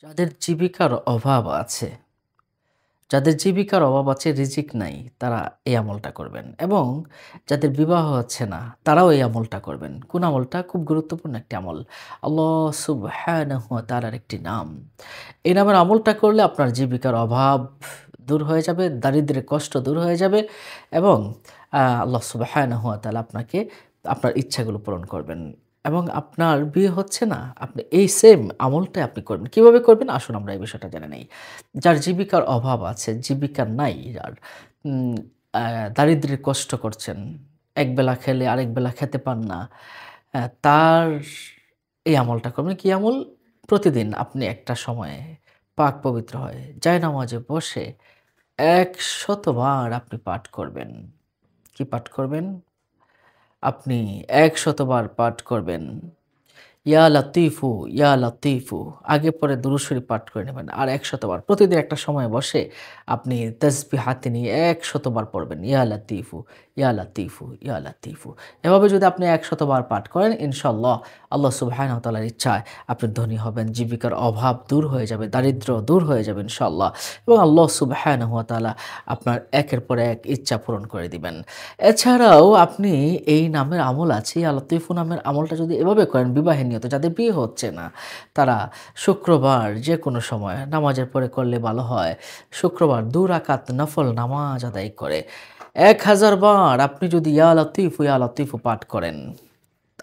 যাদের জীবিকার অভাব আছে, যাদের জীবিকার অভাব আছে, রিজিক নাই, তারা এই আমলটা করবেন এবং যাদের বিবাহ হচ্ছে না, তারাও এই আমলটা করবেন। কোন আমলটা? খুব গুরুত্বপূর্ণ একটি আমল। আল্লাহ সুবহানাহু ওয়া তাআলার একটি নাম। এই নামের আমলটা করলে আপনার জীবিকার অভাব দূর হয়ে যাবে, দারিদ্র্যের কষ্ট দূর হয়ে যাবে এবং আল্লাহ সুবহানাহু ওয়া তাআলা আপনাকে আপনার ইচ্ছাগুলো পূরণ করবেন। এবং আপনার বিয়ে হচ্ছে না, আপনি এই সেম আমলটাই আপনি করবেন। কিভাবে করবেন? আসুন আমরা এই বিষয়টা জেনে নেই। যার জীবিকার অভাব আছে, জীবিকা নাই যার, উম আ দারিদ্র্যের কষ্ট করছেন, একবেলা খেলে আরেক বেলা খেতে পান না, তার এই আমলটা করবেন। কি আমল? প্রতিদিন আপনি একটা সময়ে পাক পবিত্র হয়ে জায়নামাজে বসে ১০০ বার আপনি পাঠ করবেন। কি পাঠ করবেন? আপনি ১০০ বার পাঠ করবেন। ইয়া লতিফু, ইয়া লতিফু। আগে পরে দুরূদ শরীফ পাঠ করে নেবেন। আর ১০০ বার। প্রতিদিন একটা সময় বসে আপনি তাসবিহ হাতে নিয়ে ১০০ বার পড়বেন। ইয়া লতিফু, ইয়া লতিফু, ইয়া লতিফু। এভাবে যদি আপনি ১০০ বার পাঠ করেন, ইনশাআল্লাহ আল্লাহ সুবহানাহু ওয়া তাআলার ইচ্ছায় আপনি ধনী হবেন। জীবিকার অভাব দূর হয়ে যাবে, দারিদ্র্য দূর হয়ে যাবে ইনশাআল্লাহ। এবং আল্লাহ সুবহানাহু ওয়া তাআলা আপনার একের পর এক ইচ্ছা পূরণ করে দিবেন। এছাড়াও আপনি এই নামের আমল আছে, ইয়া লতিফু নামের আমলটা যদি এভাবে করেন বিবাহের নিয়ত, যাদের বিয়ে হচ্ছে না, তারা শুক্রবার যেকোনো সময় নামাজের পরে করলে ভালো হয়। শুক্রবার ২ রাকাত নফল নামাজ আদায় করে ১০০০ বার আপনি যদি ইয়া লতিফু, ইয়া লতিফু পাঠ করেন,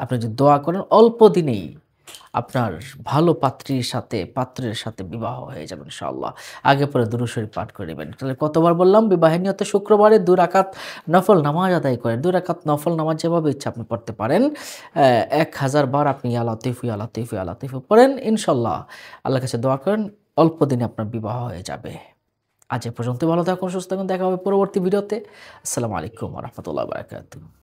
আপনি যদি দোয়া করেন, অল্প দিনেই আপনার ভালো পাত্রের সাথে বিবাহ হয়ে যাবে ইনশাআল্লাহ। আগে পরে দুরূদ শরীফ পাঠ করে নেবেন। তাহলে কতবার বললাম? বিবাহের নিয়তে শুক্রবারে ২ রাকাত নফল নামাজ আদায় করেন। ২ রাকাত নফল নামাজ যেভাবে ইচ্ছা আপনি পড়তে পারেন। ১০০০ বার আপনি ইয়া লতিফু, ইয়া লতিফু, ইয়া লতিফু পড়েন। ইনশাআল্লাহ আল্লাহর কাছে দোয়া করেন, অল্প দিনে আপনার বিবাহ হয়ে যাবে। আজ এ পর্যন্তই। ভালো থাকুন, সুস্থ থাকুন। দেখা হবে পরবর্তী ভিডিওতে। আসসালামু আলাইকুম ওয়া রাহমাতুল্লাহি ওয়া বারাকাতুহু।